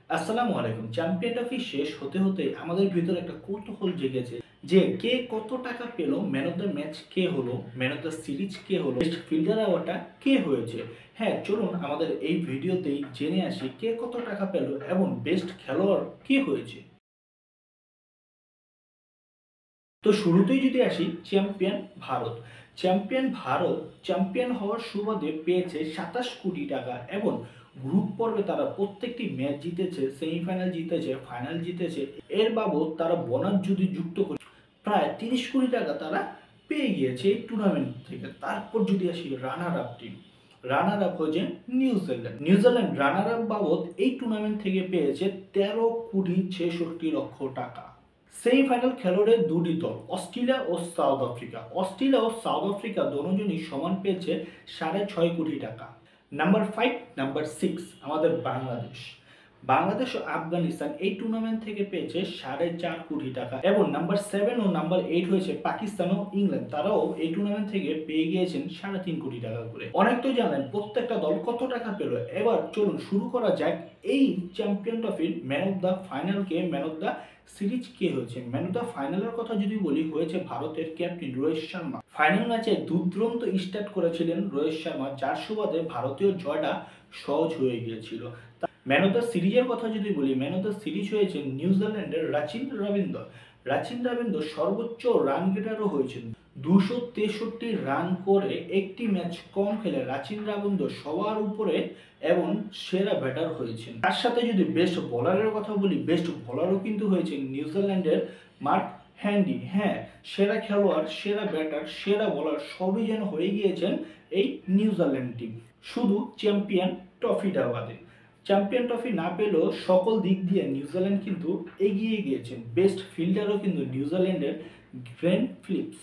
আসসালামু আলাইকুম। Champion trophy শেষ হতে হতে আমাদের ভিতরে একটা কৌতূহল জেগেছে যে কে কত টাকা পেল, ম্যান অফ দ্য ম্যাচ কে হলো, ম্যান অফ দ্য সিরিজ কে হলো, বেস্ট ফিল্ডার অ্যাওয়ার্ডটা কে হয়েছে। হ্যাঁ, চলুন আমাদের এই ভিডিওতেই জেনে আসি কে কত টাকা পেল এবং বেস্ট খেলোয়াড় কে হয়েছে। তো শুরুতেই যদি আসি, champion Bharat. Champion Bharat champion হওয়ার সুবাদে পেয়েছে 27 কোটি টাকা এবং গ্রুপ পর্বে তারা প্রত্যেকটি ম্যাচ জিতেছে, সেমিফাইনাল জিতেছে, ফাইনাল জিতেছে। এর বাবদ তারা বোনাস যদি যুক্ত করে প্রায় 30 কোটি টাকা তারা পেয়ে গিয়েছে এই টুর্নামেন্ট থেকে। তারপর যদি আসি runner up team, runner up হয়েছে নিউজিল্যান্ড। নিউজিল্যান্ড রানার আপ বাবদ এই টুর্নামেন্ট থেকে পেয়েছে 13 কোটি 66 লক্ষ টাকা। সেমিফাইনাল খেলোয়াড়ে দুটি দল, অস্ট্রেলিয়া ও সাউথ আফ্রিকা। অস্ট্রেলিয়া ও সাউথ আফ্রিকা দুজনই সমান পেয়েছে 6.5 কোটি টাকা। নাম্বার 5, নাম্বার 6 আমাদের বাংলাদেশ। বাংলাদেশ ও আফগানিস্তান এই টুর্নামেন্ট থেকে পেয়েছে 4.5 কোটি টাকা এবং নাম্বার 7 ও নাম্বার 8 হয়েছে পাকিস্তান ও ইংল্যান্ড। তারাও এই টুর্নামেন্ট থেকে পেয়ে গিয়েছেন 3.5 কোটি টাকা করে। অনেক তো জানেন প্রত্যেকটা দল কত টাকা পেল। এবার চলুন শুরু করা যাক এই চ্যাম্পিয়ন ট্রফির ম্যান অফ দ্য ফাইনাল কে, ম্যান অফ দ্য সিরিজ কে হয়েছে। ম্যান অফ দ্য ফাইনালের কথা যদি বলি, হয়েছে ভারতের ক্যাপ্টেন রোহিত শর্মা। ফাইনাল ম্যাচে দুর্দান্ত স্টার্ট করেছিলেন রোহিত শর্মা, যার সুবাদে ভারতীয় জয়টা সহজ হয়ে গিয়েছিল। ম্যান অফ দ্য সিরিজের কথা যদি বলি, ম্যান অফ দ্য সিরিজ হয়েছে নিউজিল্যান্ডের রাচিন রবীন্দ্র। রাচিন রবীন্দ্র সর্বোচ্চ রান গেটারও হয়েছেন। 263 রান করে একটি ম্যাচ কম খেলে রাচিন রবীন্দ্র সবার উপরে এবং সেরা ব্যাটার হয়েছেন। তার সাথে যদি বেস্ট বোলারের কথা বলি, বেস্ট বোলারও কিন্তু হয়েছে নিউজিল্যান্ডের মার্ক হ্যান্ডি। হ্যাঁ, সেরা খেলোয়াড়, সেরা ব্যাটার, সেরা বোলার সবই যেন হয়ে গিয়েছেন এই নিউজিল্যান্ড টিম, শুধু চ্যাম্পিয়ন ট্রফিটা বাদে। চ্যাম্পিয়ন ট্রফি না পেলেও সকল দিক দিয়ে নিউজিল্যান্ড কিন্তু এগিয়ে গিয়েছেন। বেস্ট ফিল্ডারও কিন্তু নিউজিল্যান্ডের গ্লেন ফিলিপস।